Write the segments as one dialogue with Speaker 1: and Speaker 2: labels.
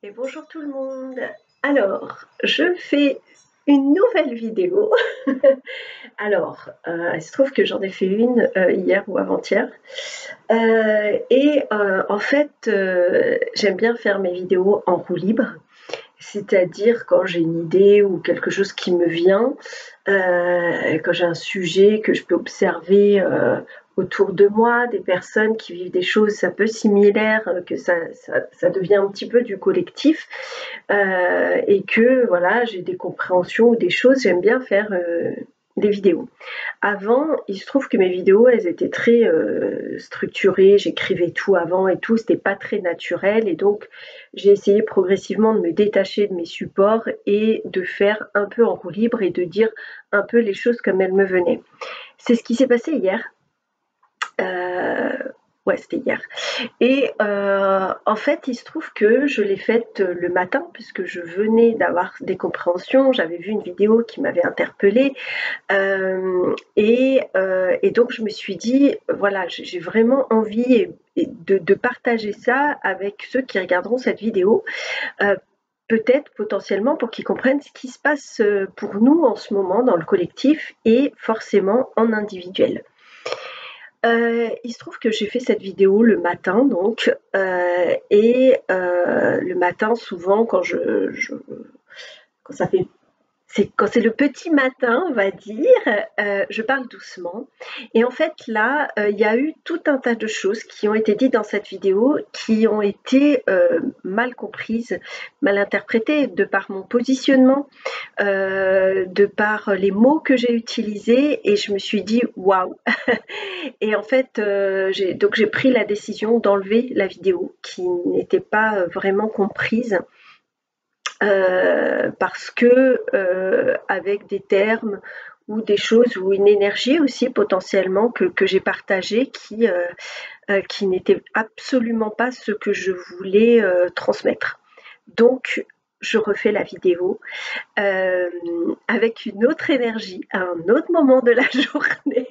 Speaker 1: Et bonjour tout le monde. Alors, je fais une nouvelle vidéo. Il se trouve que j'en ai fait une hier ou avant-hier. En fait, j'aime bien faire mes vidéos en roue libre, c'est-à-dire quand j'ai une idée ou quelque chose qui me vient, quand j'ai un sujet que je peux observer autour de moi, des personnes qui vivent des choses un peu similaires, que ça devient un petit peu du collectif, et que voilà, j'ai des compréhensions ou des choses, j'aime bien faire des vidéos. Avant, il se trouve que mes vidéos, elles étaient très structurées, j'écrivais tout avant et tout, c'était pas très naturel, et donc j'ai essayé progressivement de me détacher de mes supports et de faire un peu en roue libre et de dire un peu les choses comme elles me venaient. C'est ce qui s'est passé hier. Ouais, c'était hier. En fait, il se trouve que je l'ai faite le matin puisque je venais d'avoir des compréhensions. J'avais vu une vidéo qui m'avait interpellée. Et donc, je me suis dit, voilà, j'ai vraiment envie de partager ça avec ceux qui regarderont cette vidéo. Peut-être potentiellement pour qu'ils comprennent ce qui se passe pour nous en ce moment dans le collectif et forcément en individuel. Il se trouve que j'ai fait cette vidéo le matin donc, le matin souvent quand ça fait quand c'est le petit matin, on va dire, je parle doucement. Et en fait, là, il y a eu tout un tas de choses qui ont été dites dans cette vidéo qui ont été mal comprises, mal interprétées de par mon positionnement, de par les mots que j'ai utilisés. Et je me suis dit, waouh! Et en fait, j'ai pris la décision d'enlever la vidéo qui n'était pas vraiment comprise parce que avec des termes ou des choses ou une énergie aussi potentiellement que j'ai partagée qui n'était absolument pas ce que je voulais transmettre. Donc, je refais la vidéo avec une autre énergie à un autre moment de la journée.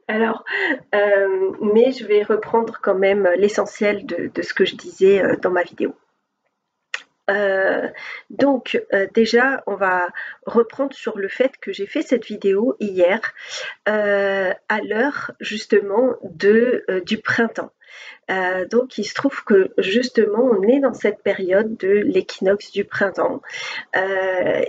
Speaker 1: Alors, mais je vais reprendre quand même l'essentiel de ce que je disais dans ma vidéo. Déjà, on va reprendre sur le fait que j'ai fait cette vidéo hier, à l'heure justement du printemps. Donc il se trouve que justement on est dans cette période de l'équinoxe du printemps, on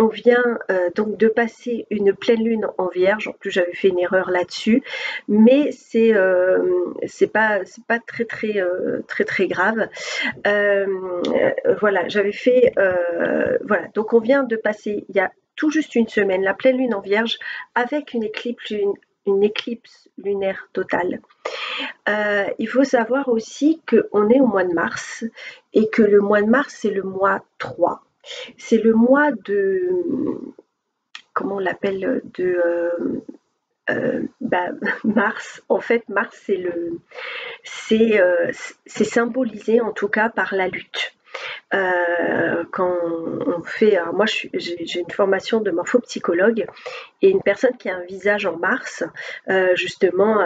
Speaker 1: vient donc de passer une pleine lune en Vierge. En plus j'avais fait une erreur là-dessus, mais c'est pas très grave. Voilà, j'avais fait voilà, donc on vient de passer il y a tout juste une semaine la pleine lune en Vierge avec une éclipse lunaire totale. Il faut savoir aussi qu'on est au mois de mars et que le mois de mars, c'est le mois 3. C'est le mois de, comment on l'appelle, Mars. En fait, Mars, c'est symbolisé en tout cas par la lutte. Quand on fait, alors moi j'ai une formation de morphopsychologue et une personne qui a un visage en Mars, justement,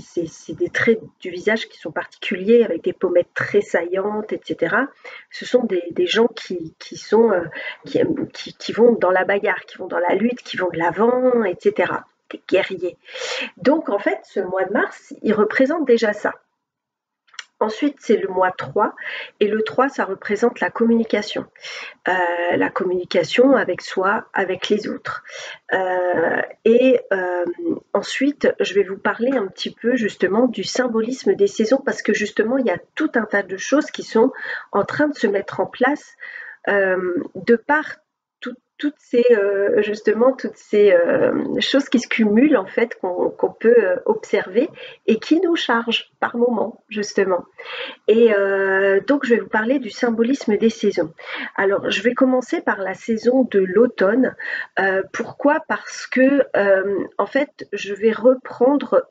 Speaker 1: c'est des traits du visage qui sont particuliers avec des pommettes très saillantes, etc. Ce sont des gens qui vont dans la bagarre, qui vont dans la lutte, qui vont de l'avant, etc. Des guerriers. Donc en fait, ce mois de mars, il représente déjà ça. Ensuite, c'est le mois 3 et le 3, ça représente la communication avec soi, avec les autres. Ensuite, je vais vous parler un petit peu justement du symbolisme des saisons parce que justement, il y a tout un tas de choses qui sont en train de se mettre en place de par toutes ces choses qui se cumulent en fait qu'on peut observer et qui nous chargent par moments justement. Donc je vais vous parler du symbolisme des saisons. Alors je vais commencer par la saison de l'automne. Pourquoi? Parce que en fait je vais reprendre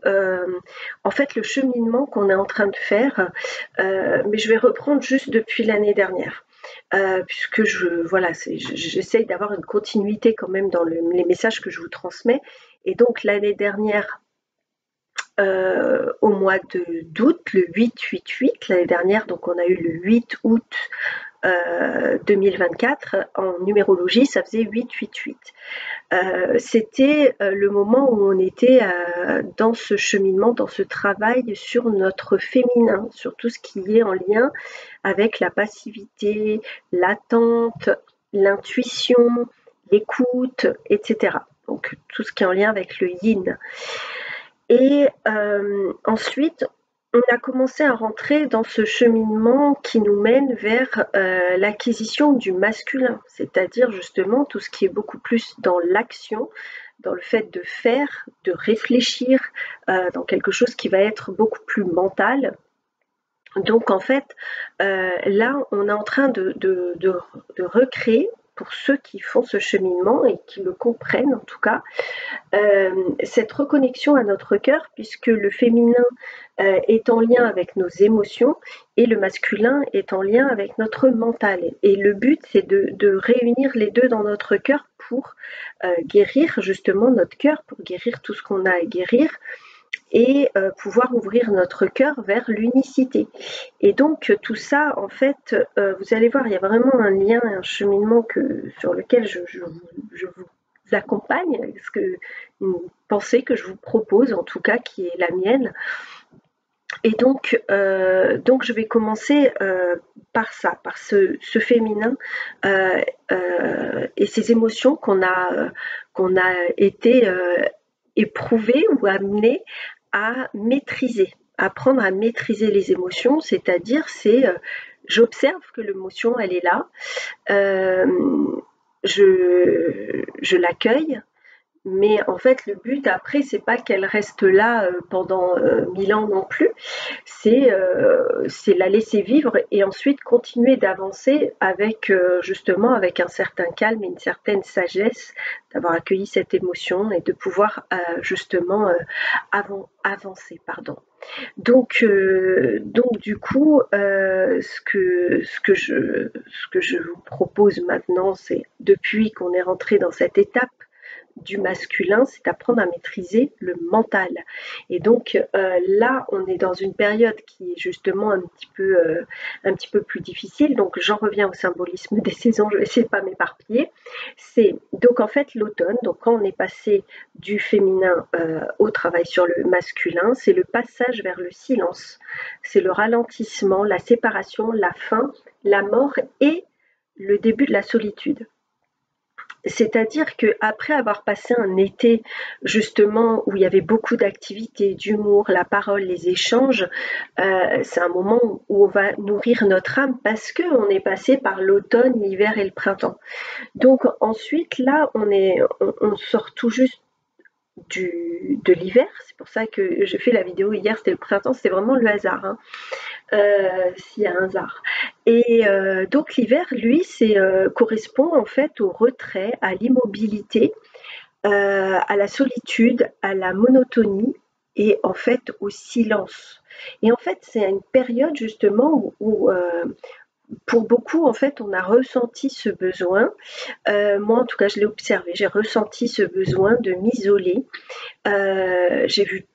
Speaker 1: en fait le cheminement qu'on est en train de faire, mais je vais reprendre juste depuis l'année dernière. Puisque j'essaye d'avoir une continuité quand même dans les messages que je vous transmets. Et donc l'année dernière, au mois d'août, le 8-8-8, l'année dernière, donc on a eu le 8 août 2024, en numérologie, ça faisait 8-8-8. C'était le moment où on était dans ce cheminement, dans ce travail sur notre féminin, sur tout ce qui est en lien avec la passivité, l'attente, l'intuition, l'écoute, etc. Donc tout ce qui est en lien avec le yin. Et ensuite, on a commencé à rentrer dans ce cheminement qui nous mène vers l'acquisition du masculin, c'est-à-dire justement tout ce qui est beaucoup plus dans l'action, dans le fait de faire, de réfléchir, dans quelque chose qui va être beaucoup plus mental. Donc en fait, là, on est en train de recréer, pour ceux qui font ce cheminement et qui le comprennent en tout cas, cette reconnexion à notre cœur, puisque le féminin est en lien avec nos émotions et le masculin est en lien avec notre mental. Et le but, c'est de réunir les deux dans notre cœur pour guérir justement notre cœur, pour guérir tout ce qu'on a à guérir, et pouvoir ouvrir notre cœur vers l'unicité. Et donc tout ça, en fait, vous allez voir, il y a vraiment un lien, un cheminement sur lequel je vous accompagne, une pensée que je vous propose, en tout cas qui est la mienne. Et donc je vais commencer par ça, par ce féminin et ces émotions qu'on a été éprouvées ou amenées à maîtriser, apprendre à maîtriser les émotions, c'est-à-dire j'observe que l'émotion elle est là, je l'accueille, mais en fait le but après c'est pas qu'elle reste là pendant 1000 ans non plus, c'est la laisser vivre et ensuite continuer d'avancer avec justement avec un certain calme et une certaine sagesse, d'avoir accueilli cette émotion et de pouvoir justement avancer. Donc du coup, ce que je vous propose maintenant, c'est depuis qu'on est rentré dans cette étape du masculin, c'est apprendre à maîtriser le mental. Et donc là, on est dans une période qui est justement un petit peu plus difficile. Donc j'en reviens au symbolisme des saisons, je vais essayer de pas m'éparpiller. C'est donc en fait l'automne, donc quand on est passé du féminin au travail sur le masculin, c'est le passage vers le silence, c'est le ralentissement, la séparation, la fin, la mort et le début de la solitude. C'est-à-dire qu'après avoir passé un été justement où il y avait beaucoup d'activités, d'humour, la parole, les échanges, c'est un moment où on va nourrir notre âme parce qu'on est passé par l'automne, l'hiver et le printemps. Donc ensuite, là, on sort tout juste de l'hiver. C'est pour ça que j'ai fait la vidéo hier, c'était le printemps, c'était vraiment le hasard. Hein. S'il y a un hasard. Et donc l'hiver, lui, correspond en fait au retrait, à l'immobilité, à la solitude, à la monotonie et en fait au silence. Et en fait, c'est une période justement où pour beaucoup, en fait, on a ressenti ce besoin. Moi, en tout cas, je l'ai observé. J'ai ressenti ce besoin de m'isoler. J'ai vu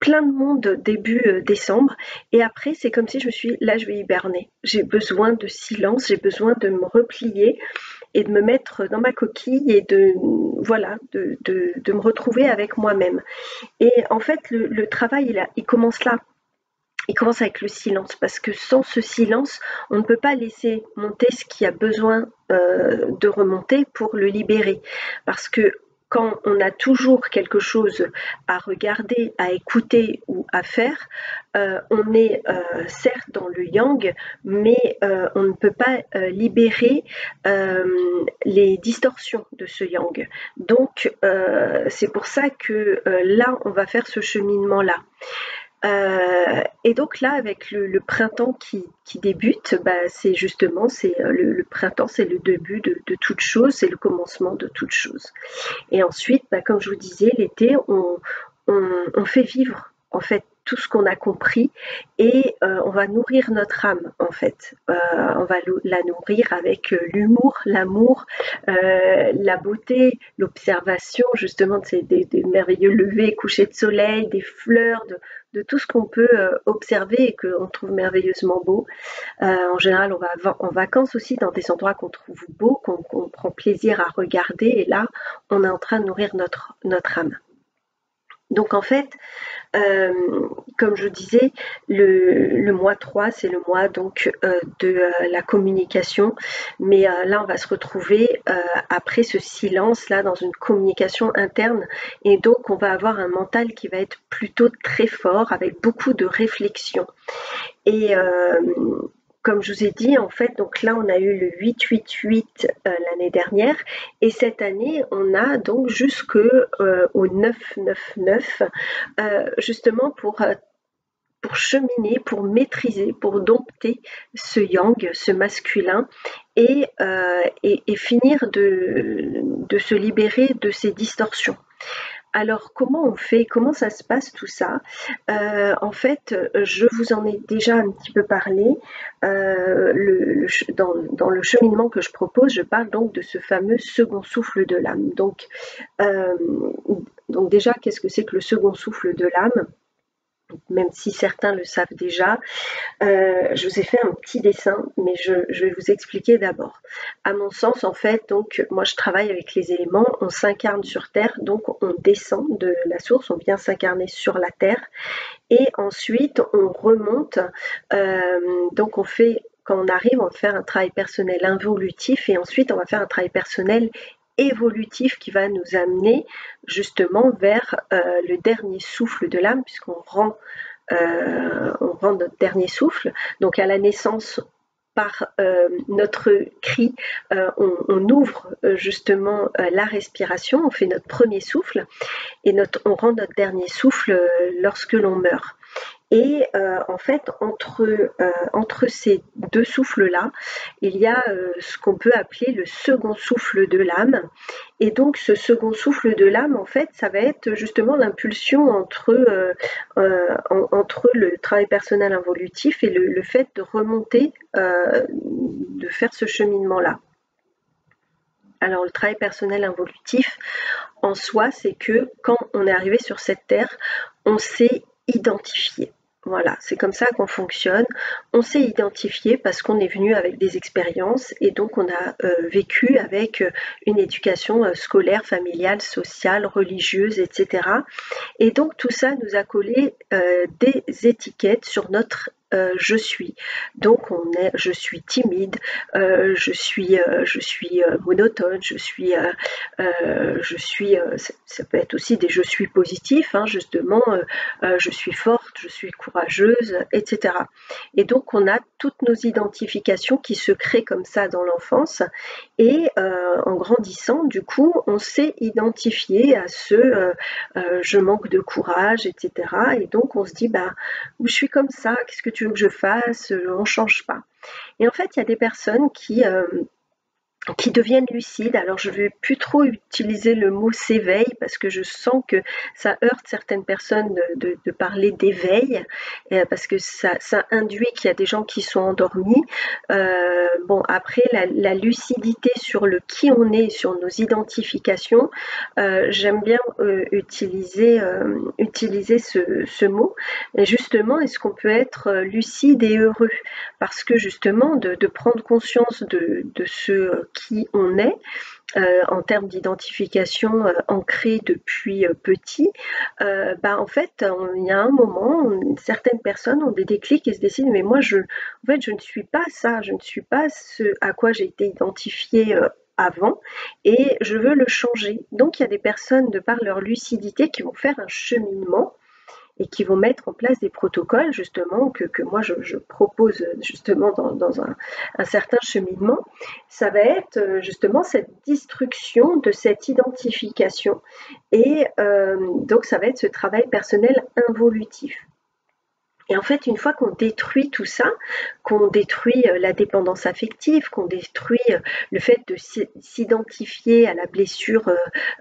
Speaker 1: plein de monde début décembre et après c'est comme si je vais hiberner, j'ai besoin de silence, j'ai besoin de me replier et de me mettre dans ma coquille et de me retrouver avec moi-même. Et en fait le travail il commence là. Il commence avec le silence parce que sans ce silence, on ne peut pas laisser monter ce qui a besoin de remonter pour le libérer. Parce que quand on a toujours quelque chose à regarder, à écouter ou à faire, on est certes dans le yang, mais on ne peut pas libérer les distorsions de ce yang. Donc c'est pour ça que là, on va faire ce cheminement-là. Et donc là, avec le printemps qui débute, c'est justement le printemps, c'est le début de toute chose, c'est le commencement de toute chose. Et ensuite, comme je vous disais, l'été, on fait vivre en fait tout ce qu'on a compris et on va nourrir notre âme en fait. On va la nourrir avec l'humour, l'amour, la beauté, l'observation justement de des merveilleux levers, couchers de soleil, des fleurs, de tout ce qu'on peut observer et qu'on trouve merveilleusement beau. En général, on va en vacances aussi dans des endroits qu'on trouve beaux, qu'on prend plaisir à regarder et là, on est en train de nourrir notre âme. Donc en fait, comme je disais, le mois 3, c'est le mois donc de la communication. Mais là, on va se retrouver après ce silence-là dans une communication interne. Et donc, on va avoir un mental qui va être plutôt très fort, avec beaucoup de réflexion. Et comme je vous ai dit, en fait, donc là, on a eu le 888 l'année dernière et cette année, on a donc jusqu'au 999 justement pour cheminer, pour maîtriser, pour dompter ce yang, ce masculin et finir de se libérer de ces distorsions. Alors, comment on fait? Comment ça se passe tout ça? En fait, je vous en ai déjà un petit peu parlé. Dans le cheminement que je propose, je parle donc de ce fameux second souffle de l'âme. Donc déjà, qu'est-ce que c'est que le second souffle de l'âme? Même si certains le savent déjà, je vous ai fait un petit dessin, mais je vais vous expliquer d'abord. À mon sens, en fait, donc moi je travaille avec les éléments, on s'incarne sur Terre, donc on descend de la source, on vient s'incarner sur la Terre, et ensuite on remonte, donc quand on arrive, on va faire un travail personnel involutif, et ensuite on va faire un travail personnel évolutif qui va nous amener justement vers le dernier souffle de l'âme, puisqu'on rend notre dernier souffle. Donc à la naissance, par notre cri, on ouvre justement la respiration, on fait notre premier souffle et on rend notre dernier souffle lorsque l'on meurt. Et en fait, entre ces deux souffles-là, il y a ce qu'on peut appeler le second souffle de l'âme. Et donc, ce second souffle de l'âme, en fait, ça va être justement l'impulsion entre le travail personnel involutif et le fait de remonter, de faire ce cheminement-là. Alors, le travail personnel involutif, en soi, c'est que quand on est arrivé sur cette terre, on s'est identifié. Voilà, c'est comme ça qu'on fonctionne. On s'est identifié parce qu'on est venu avec des expériences et donc on a vécu avec une éducation scolaire, familiale, sociale, religieuse, etc. Et donc tout ça nous a collé des étiquettes sur notre je suis. Donc je suis timide, je suis monotone, ça peut être aussi des je suis positifs, hein, justement, je suis forte, je suis courageuse, etc. Et donc on a toutes nos identifications qui se créent comme ça dans l'enfance et en grandissant, du coup, on s'est identifié à ce je manque de courage, etc. Et donc on se dit je suis comme ça, qu'est-ce que tu veux que je fasse? On change pas. Et en fait, il y a des personnes qui deviennent lucides. Alors je ne vais plus trop utiliser le mot s'éveil parce que je sens que ça heurte certaines personnes de parler d'éveil parce que ça induit qu'il y a des gens qui sont endormis. Bon, après la lucidité sur le qui on est, sur nos identifications, j'aime bien utiliser ce mot. Et justement, est-ce qu'on peut être lucide et heureux? Parce que justement, de prendre conscience de ce qui on est, en termes d'identification ancrée depuis petit, en fait, il y a un moment, certaines personnes ont des déclics et se décident, mais moi, je ne suis pas ça, je ne suis pas ce à quoi j'ai été identifiée avant et je veux le changer. Donc, il y a des personnes, de par leur lucidité, qui vont faire un cheminement et qui vont mettre en place des protocoles justement que moi je propose justement dans un certain cheminement. Ça va être justement cette destruction de cette identification et donc ça va être ce travail personnel involutif. Et en fait, une fois qu'on détruit tout ça, qu'on détruit la dépendance affective, qu'on détruit le fait de s'identifier à la blessure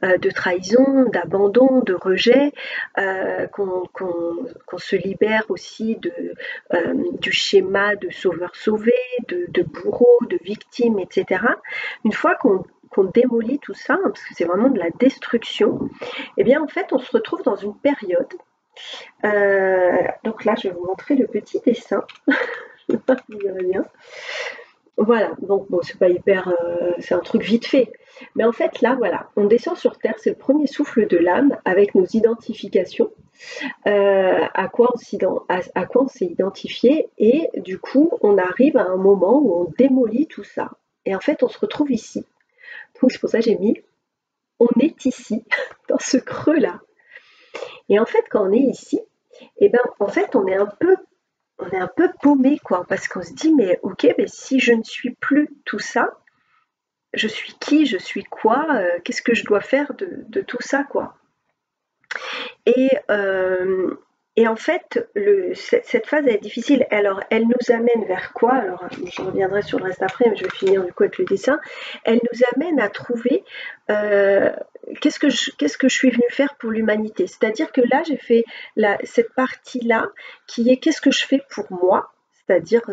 Speaker 1: de trahison, d'abandon, de rejet, qu'on se libère aussi du schéma de sauveur-sauvé, de bourreau, de victime, etc. Une fois qu'on démolit tout ça, parce que c'est vraiment de la destruction, eh bien en fait on se retrouve dans une période. Donc là, je vais vous montrer le petit dessin. Je sais pas si vous verrez bien. Voilà, donc bon, c'est pas hyper, c'est un truc vite fait. Mais en fait, là, voilà, on descend sur Terre, c'est le premier souffle de l'âme avec nos identifications, à quoi on s'est identifié, et du coup, on arrive à un moment où on démolit tout ça. Et en fait, on se retrouve ici. Donc c'est pour ça que j'ai mis, on est ici, dans ce creux-là. Et en fait, quand on est ici, et ben en fait on est un peu paumé quoi, parce qu'on se dit mais ok, mais si je ne suis plus tout ça, je suis qui, je suis quoi, qu'est-ce que je dois faire de tout ça quoi. Et, euh, et en fait, cette phase elle est difficile. Alors, elle nous amène vers quoi? Alors, je reviendrai sur le reste après, mais je vais finir du coup avec le dessin. Elle nous amène à trouver euh, qu'est-ce que je suis venue faire pour l'humanité. C'est-à-dire que là, j'ai fait cette partie-là qui est qu'est-ce que je fais pour moi, c'est-à-dire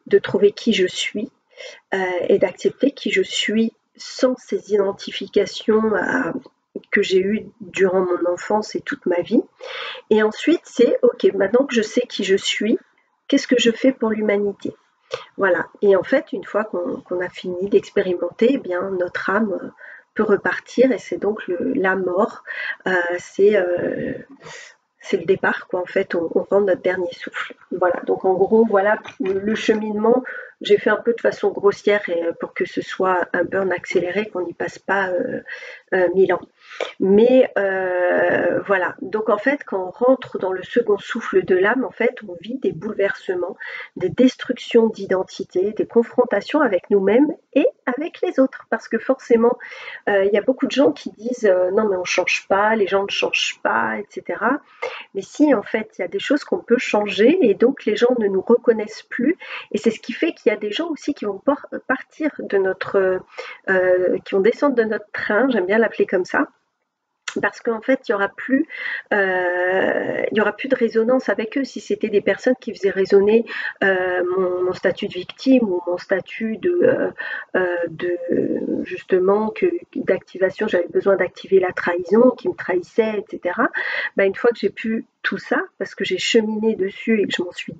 Speaker 1: de trouver qui je suis et d'accepter qui je suis sans ces identifications que j'ai eues durant mon enfance et toute ma vie. Et ensuite, c'est OK, maintenant que je sais qui je suis, qu'est-ce que je fais pour l'humanité? Voilà. Et en fait, une fois qu'on a fini d'expérimenter, eh bien, notre âme peut repartir et c'est donc la mort. C'est c'est le départ, quoi. En fait, on rend notre dernier souffle. Voilà. Donc, en gros, voilà le cheminement. J'ai fait un peu de façon grossière et, pour que ce soit un burn accéléré, qu'on n'y passe pas 1000 ans. Mais voilà, donc en fait, quand on rentre dans le second souffle de l'âme, en fait, on vit des bouleversements, des destructions d'identité, des confrontations avec nous-mêmes et avec les autres. Parce que forcément, il y a beaucoup de gens qui disent non mais on ne change pas, les gens ne changent pas, etc. Mais si, en fait, il y a des choses qu'on peut changer et donc les gens ne nous reconnaissent plus. Et c'est ce qui fait qu'il y a des gens aussi qui vont partir de qui vont descendre de notre train, j'aime bien l'appeler comme ça, parce qu'en fait, il y aura plus de résonance avec eux. Si c'était des personnes qui faisaient résonner mon statut de victime ou mon statut de justement d'activation, j'avais besoin d'activer la trahison, qui me trahissait, etc. Ben, une fois que j'ai pu tout ça, parce que j'ai cheminé dessus et que je m'en suis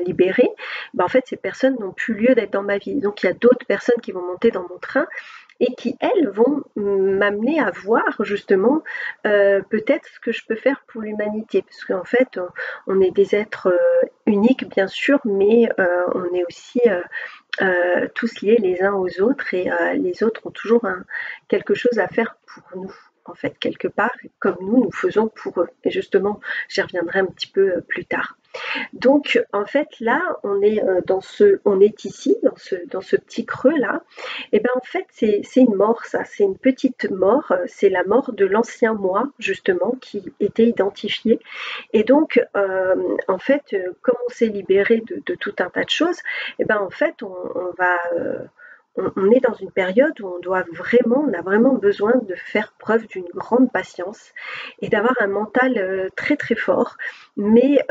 Speaker 1: libérée, ben, en fait, ces personnes n'ont plus lieu d'être dans ma vie. Donc, il y a d'autres personnes qui vont monter dans mon train et qui, elles, vont m'amener à voir justement peut-être ce que je peux faire pour l'humanité. Parce qu'en fait, on est des êtres uniques, bien sûr, mais on est aussi tous liés les uns aux autres et les autres ont toujours quelque chose à faire pour nous. En fait, quelque part, comme nous faisons pour eux. Et justement, j'y reviendrai un petit peu plus tard. Donc, en fait, là, on est ici, dans ce petit creux-là. Et ben, en fait, c'est une mort, ça. C'est une petite mort. C'est la mort de l'ancien moi, justement, qui était identifié. Et donc, en fait, comme on s'est libéré de tout un tas de choses, et ben, en fait, on est dans une période où on a vraiment besoin de faire preuve d'une grande patience et d'avoir un mental très très fort, mais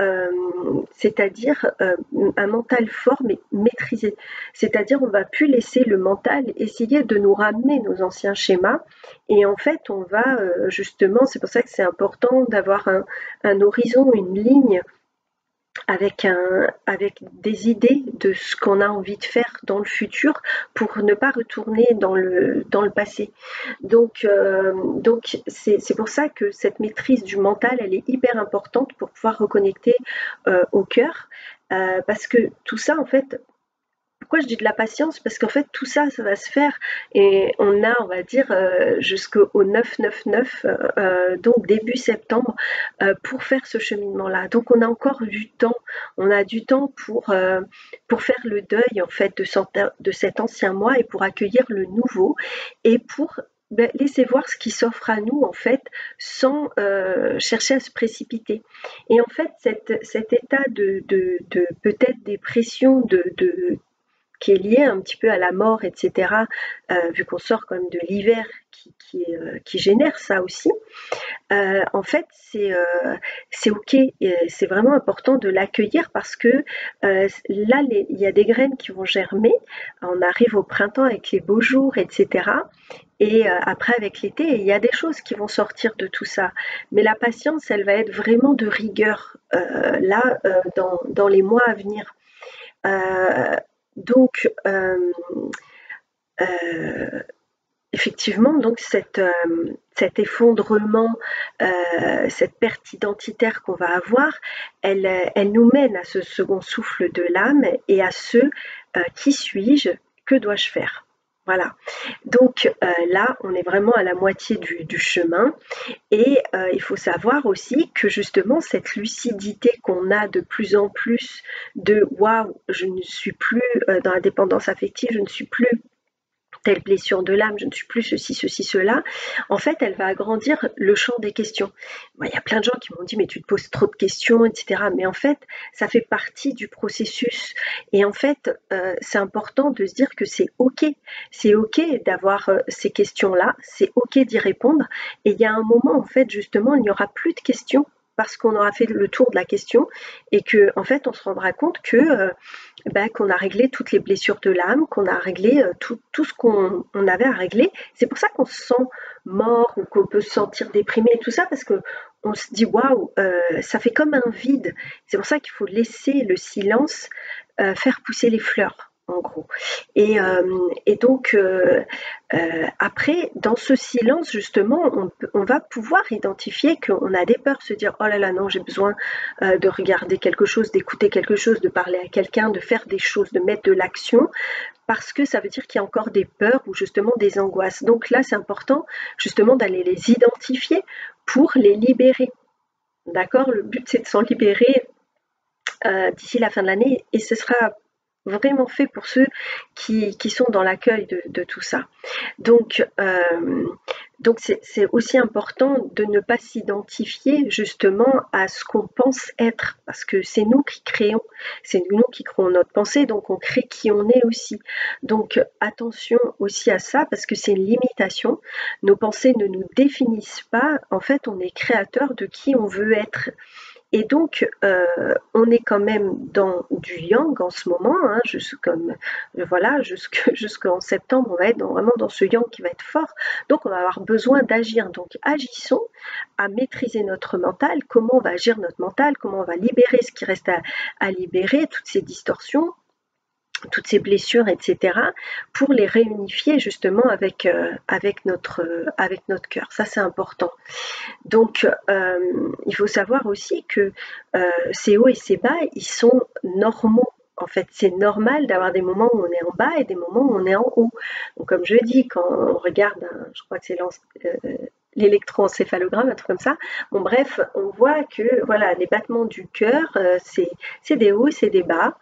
Speaker 1: c'est-à-dire un mental fort mais maîtrisé. C'est-à-dire on va plus laisser le mental essayer de nous ramener nos anciens schémas et en fait on va justement, c'est pour ça que c'est important d'avoir un horizon, une ligne avec des idées de ce qu'on a envie de faire dans le futur pour ne pas retourner dans le passé. Donc c'est pour ça que cette maîtrise du mental, elle est hyper importante pour pouvoir reconnecter au cœur. Parce que tout ça, en fait, pourquoi je dis de la patience? Parce qu'en fait, tout ça, ça va se faire et on va dire, jusqu'au 9-9-9, donc début septembre, pour faire ce cheminement-là. Donc on a encore du temps. On a du temps pour faire le deuil, en fait, de cet ancien moi et pour accueillir le nouveau et pour laisser voir ce qui s'offre à nous, en fait, sans chercher à se précipiter. Et en fait, cet état de peut-être dépression, qui est lié un petit peu à la mort, etc., vu qu'on sort quand même de l'hiver qui génère ça aussi, en fait, c'est OK, et c'est vraiment important de l'accueillir parce que là, il y a des graines qui vont germer. On arrive au printemps avec les beaux jours, etc. Et après, avec l'été, il y a des choses qui vont sortir de tout ça. Mais la patience, elle va être vraiment de rigueur là, dans les mois à venir. Euh, donc, euh, effectivement, donc cet effondrement, cette perte identitaire qu'on va avoir, elle nous mène à ce second souffle de l'âme et à ce qui suis-je, que dois-je faire? Voilà. Donc là, on est vraiment à la moitié du chemin et il faut savoir aussi que justement cette lucidité qu'on a de plus en plus de waouh, je ne suis plus dans la dépendance affective, je ne suis plus telle blessure de l'âme, je ne suis plus ceci, cela, en fait, elle va agrandir le champ des questions. Moi, il y a plein de gens qui m'ont dit, mais tu te poses trop de questions, etc. Mais en fait, ça fait partie du processus. Et en fait, c'est important de se dire que c'est OK. C'est OK d'avoir ces questions-là, c'est OK d'y répondre. Et il y a un moment, en fait, justement, il n'y aura plus de questions parce qu'on aura fait le tour de la question et que en fait on se rendra compte que qu'on a réglé toutes les blessures de l'âme, qu'on a réglé tout ce qu'on avait à régler. C'est pour ça qu'on se sent mort ou qu'on peut se sentir déprimé et tout ça, parce que on se dit waouh, ça fait comme un vide. C'est pour ça qu'il faut laisser le silence faire pousser les fleurs, en gros. Et donc, après, dans ce silence, justement, on va pouvoir identifier qu'on a des peurs, se dire oh là là, non, j'ai besoin de regarder quelque chose, d'écouter quelque chose, de parler à quelqu'un, de faire des choses, de mettre de l'action, parce que ça veut dire qu'il y a encore des peurs ou justement des angoisses. Donc là, c'est important justement d'aller les identifier pour les libérer. D'accord? Le but, c'est de s'en libérer d'ici la fin de l'année et ce sera vraiment fait pour ceux qui sont dans l'accueil de tout ça. Donc c'est aussi important de ne pas s'identifier justement à ce qu'on pense être, parce que c'est nous qui créons, c'est nous qui créons notre pensée, donc on crée qui on est aussi. Donc attention aussi à ça, parce que c'est une limitation. Nos pensées ne nous définissent pas, en fait on est créateur de qui on veut être. Et donc, on est quand même dans du yang en ce moment, hein, jusqu'en septembre, on va être vraiment dans ce yang qui va être fort. Donc, on va avoir besoin d'agir. Donc, agissons à maîtriser notre mental. Comment on va agir notre mental? Comment on va libérer ce qui reste à libérer, toutes ces distorsions, toutes ces blessures, etc., pour les réunifier justement avec notre cœur. Ça, c'est important. Donc, il faut savoir aussi que ces hauts et ces bas, ils sont normaux. En fait, c'est normal d'avoir des moments où on est en bas et des moments où on est en haut. Donc, comme je dis, quand on regarde, je crois que c'est l'électroencéphalogramme, un truc comme ça. Bon, bref, on voit que voilà, les battements du cœur, c'est des hauts et c'est des bas.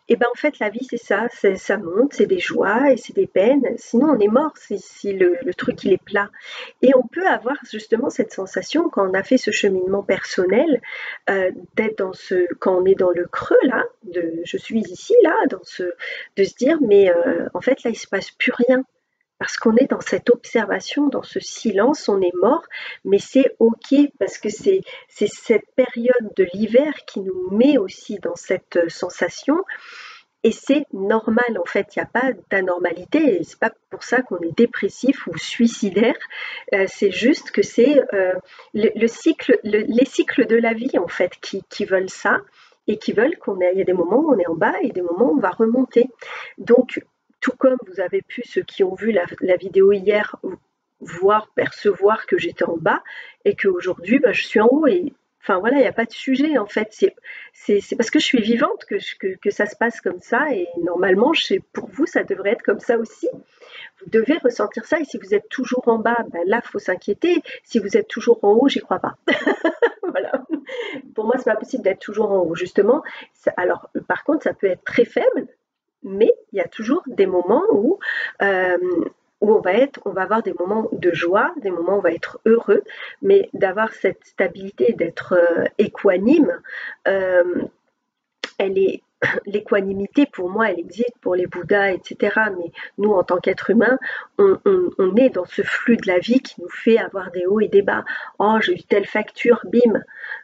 Speaker 1: Et ben en fait, la vie, c'est ça, ça monte, c'est des joies et c'est des peines. Sinon, on est mort si le truc il est plat. Et on peut avoir justement cette sensation quand on a fait ce cheminement personnel, d'être quand on est dans le creux là, je suis ici là, de se dire mais en fait là il se passe plus rien. Parce qu'on est dans cette observation, dans ce silence, on est mort, mais c'est OK parce que c'est cette période de l'hiver qui nous met aussi dans cette sensation et c'est normal en fait, il n'y a pas d'anormalité, et c'est pas pour ça qu'on est dépressif ou suicidaire, c'est juste que c'est les cycles de la vie en fait qui veulent ça et qui veulent il y a des moments où on est en bas et des moments où on va remonter. Donc tout comme vous avez pu, ceux qui ont vu la vidéo hier, voir, percevoir que j'étais en bas et qu'aujourd'hui je suis en haut et enfin voilà, il n'y a pas de sujet en fait, c'est parce que je suis vivante que ça se passe comme ça et normalement pour vous ça devrait être comme ça aussi. Vous devez ressentir ça et si vous êtes toujours en bas, là il faut s'inquiéter. Si vous êtes toujours en haut, j'y crois pas. Voilà. Pour moi c'est pas possible d'être toujours en haut justement. Alors par contre ça peut être très faible, mais il y a toujours des moments où où on va avoir des moments de joie, des moments où on va être heureux, mais d'avoir cette stabilité, d'être équanime, elle est l'équanimité, pour moi, elle existe pour les Bouddhas, etc. Mais nous, en tant qu'êtres humains, on est dans ce flux de la vie qui nous fait avoir des hauts et des bas. Oh, j'ai eu telle facture, bim.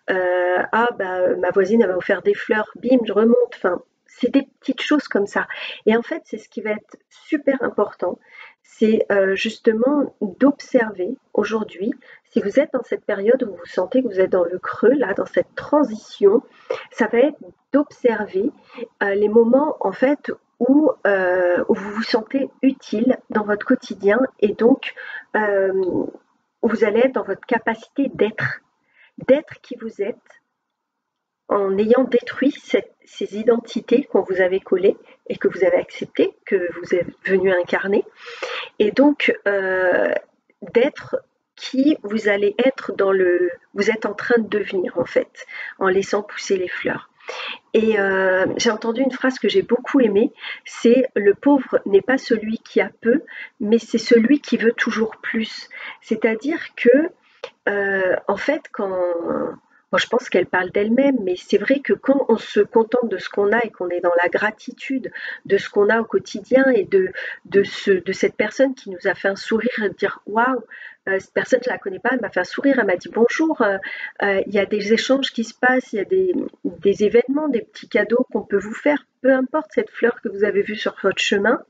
Speaker 1: Ah, bah, ma voisine, elle m'a offert des fleurs, bim, je remonte. Enfin, c'est des petites choses comme ça. Et en fait, c'est ce qui va être super important, c'est justement d'observer aujourd'hui, si vous êtes dans cette période où vous sentez que vous êtes dans le creux, là, dans cette transition, ça va être d'observer les moments en fait où vous vous sentez utile dans votre quotidien et donc où vous allez être dans votre capacité d'être qui vous êtes en ayant détruit ces identités qu'on vous avait collées et que vous avez acceptées, que vous êtes venu incarner, et donc d'être qui vous allez être vous êtes en train de devenir en fait, en laissant pousser les fleurs. Et j'ai entendu une phrase que j'ai beaucoup aimée, c'est le pauvre n'est pas celui qui a peu, mais c'est celui qui veut toujours plus. C'est-à-dire que en fait, bon, je pense qu'elle parle d'elle-même, mais c'est vrai que quand on se contente de ce qu'on a et qu'on est dans la gratitude de ce qu'on a au quotidien et de cette personne qui nous a fait un sourire et de dire waouh, cette personne je la connais pas, elle m'a fait un sourire, elle m'a dit bonjour, il y a des échanges qui se passent, il y a des événements, des petits cadeaux qu'on peut vous faire, peu importe cette fleur que vous avez vue sur votre chemin,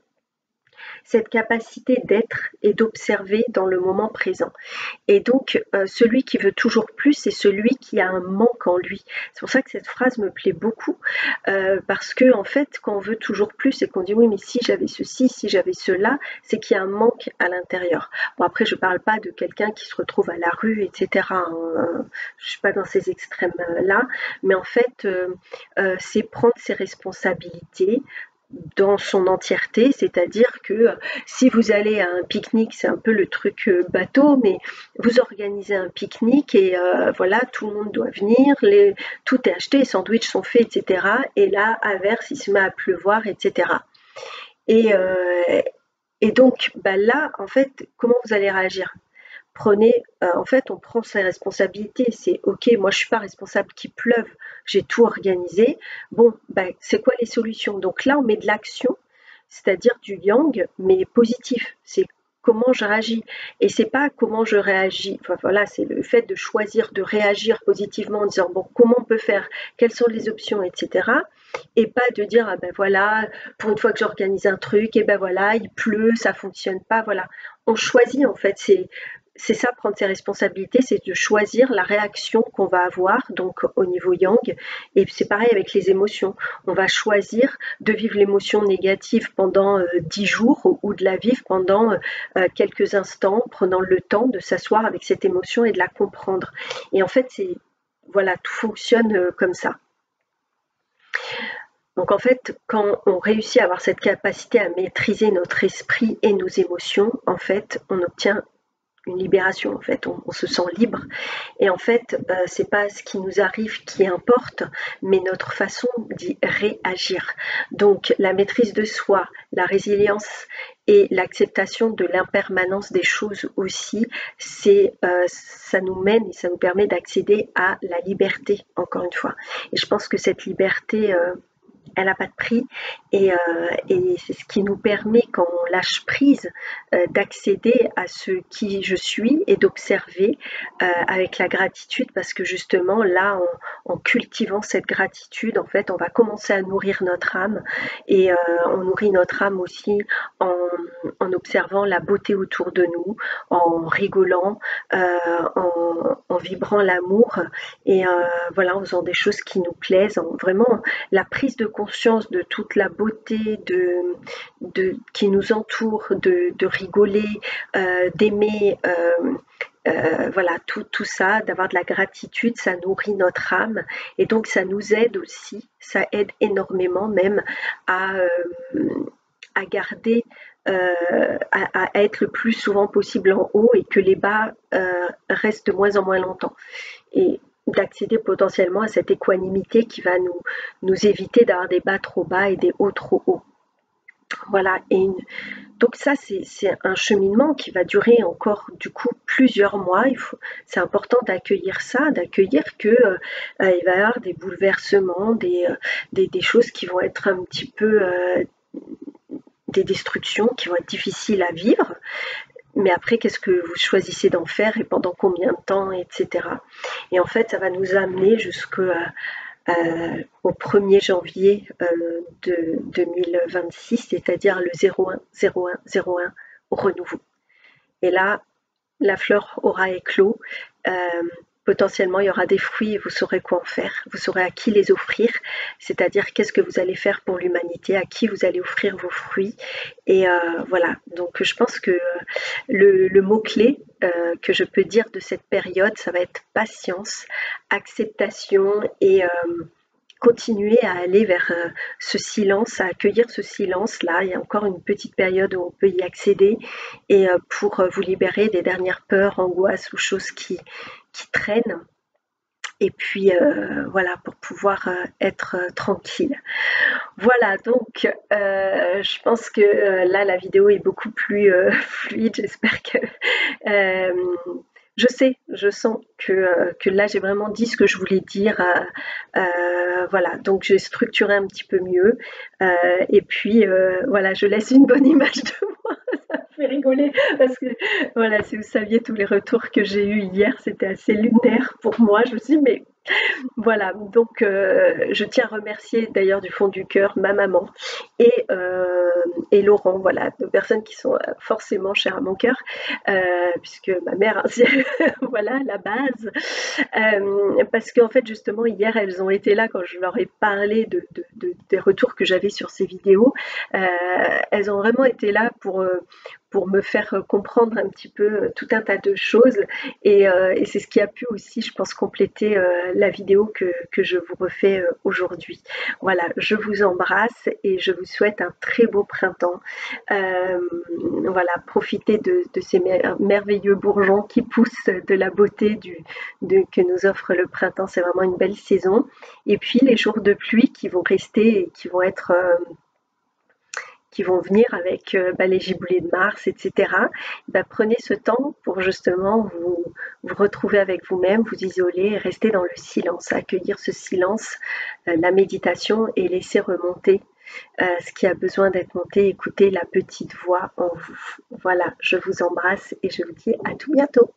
Speaker 1: cette capacité d'être et d'observer dans le moment présent. Et donc, celui qui veut toujours plus, c'est celui qui a un manque en lui. C'est pour ça que cette phrase me plaît beaucoup, parce que en fait, quand on veut toujours plus et qu'on dit oui, mais si j'avais ceci, si j'avais cela, c'est qu'il y a un manque à l'intérieur. Bon, après, je parle pas de quelqu'un qui se retrouve à la rue, etc. Je suis pas dans ces extrêmes-là, mais en fait, c'est prendre ses responsabilités, dans son entièreté, c'est-à-dire que si vous allez à un pique-nique, c'est un peu le truc bateau, mais vous organisez un pique-nique et voilà, tout le monde doit venir, tout est acheté, les sandwichs sont faits, etc. Et là, averse, il se met à pleuvoir, etc. Et, et donc, bah là, en fait, comment vous allez réagir? En fait, on prend ses responsabilités. C'est ok, moi je suis pas responsable qu'il pleuve, j'ai tout organisé. Bon, ben, c'est quoi les solutions? Donc là, on met de l'action, c'est-à-dire du yang, mais positif. C'est comment je réagis. Et c'est pas comment je réagis. Enfin voilà, c'est le fait de choisir de réagir positivement en disant bon, comment on peut faire, quelles sont les options, etc. Et pas de dire ah ben voilà, pour une fois que j'organise un truc, et ben voilà, il pleut, ça fonctionne pas. Voilà, on choisit en fait. C'est ça, prendre ses responsabilités, c'est de choisir la réaction qu'on va avoir, donc au niveau yang. Et c'est pareil avec les émotions. On va choisir de vivre l'émotion négative pendant 10 jours ou de la vivre pendant quelques instants, prenant le temps de s'asseoir avec cette émotion et de la comprendre. Et en fait, voilà, tout fonctionne comme ça. Donc en fait, quand on réussit à avoir cette capacité à maîtriser notre esprit et nos émotions, en fait, on obtient une libération, en fait, on se sent libre. Et en fait, c'est pas ce qui nous arrive qui importe, mais notre façon d'y réagir. Donc, la maîtrise de soi, la résilience et l'acceptation de l'impermanence des choses aussi, ça nous mène et ça nous permet d'accéder à la liberté, encore une fois. Et je pense que cette liberté, elle n'a pas de prix et c'est ce qui nous permet, quand on lâche prise, d'accéder à ce qui je suis et d'observer avec la gratitude, parce que justement là, en cultivant cette gratitude, en fait, on va commencer à nourrir notre âme et on nourrit notre âme aussi en observant la beauté autour de nous, en rigolant, en vibrant l'amour et voilà, en faisant des choses qui nous plaisent, vraiment la prise de conscience de toute la beauté qui nous entoure, de rigoler, d'aimer, voilà, tout ça, d'avoir de la gratitude, ça nourrit notre âme et donc ça nous aide aussi, ça aide énormément même à, garder, à être le plus souvent possible en haut et que les bas restent de moins en moins longtemps. Et d'accéder potentiellement à cette équanimité qui va nous éviter d'avoir des bas trop bas et des hauts trop hauts. Voilà, et Donc ça, c'est un cheminement qui va durer encore du coup plusieurs mois. C'est important d'accueillir ça, d'accueillir que il va y avoir des bouleversements, des choses qui vont être un petit peu des destructions qui vont être difficiles à vivre. Mais après, qu'est-ce que vous choisissez d'en faire et pendant combien de temps, etc. Et en fait, ça va nous amener jusqu'au 1er janvier de 2026, c'est-à-dire le 01-01-01 renouveau. Et là, la fleur aura éclos. Potentiellement, il y aura des fruits et vous saurez quoi en faire. Vous saurez à qui les offrir, c'est-à-dire qu'est-ce que vous allez faire pour l'humanité, à qui vous allez offrir vos fruits. Et voilà, donc je pense que le mot-clé que je peux dire de cette période, ça va être patience, acceptation et continuer à aller vers ce silence, à accueillir ce silence-là. Il y a encore une petite période où on peut y accéder et pour vous libérer des dernières peurs, angoisses ou choses qui traînent. Et puis voilà, pour pouvoir être tranquille. Voilà, donc je pense que là, la vidéo est beaucoup plus fluide. J'espère que je sens que là j'ai vraiment dit ce que je voulais dire. Voilà, donc j'ai structuré un petit peu mieux. Et puis voilà, je laisse une bonne image de moi. Ça me fait rigoler parce que voilà, si vous saviez tous les retours que j'ai eus hier, c'était assez lunaire pour moi. Je me suis dit, mais voilà, donc je tiens à remercier d'ailleurs du fond du cœur ma maman et Laurent, voilà, deux personnes qui sont forcément chères à mon cœur, puisque ma mère, voilà, la base. Parce qu'en fait, justement, hier, elles ont été là quand je leur ai parlé des retours que j'avais sur ces vidéos. Elles ont vraiment été là pour me faire comprendre un petit peu tout un tas de choses et c'est ce qui a pu aussi, je pense, compléter la vidéo que je vous refais aujourd'hui. Voilà, je vous embrasse et je vous souhaite un très beau printemps. Voilà, profitez de ces merveilleux bourgeons qui poussent, de la beauté que nous offre le printemps. C'est vraiment une belle saison. Et puis les jours de pluie qui vont rester et qui vont être qui vont venir avec les giboulées de Mars, etc. Prenez ce temps pour justement vous retrouver avec vous-même, vous isoler et rester dans le silence, accueillir ce silence, la méditation et laisser remonter ce qui a besoin d'être monté, écouter la petite voix en vous. Voilà, je vous embrasse et je vous dis à tout bientôt.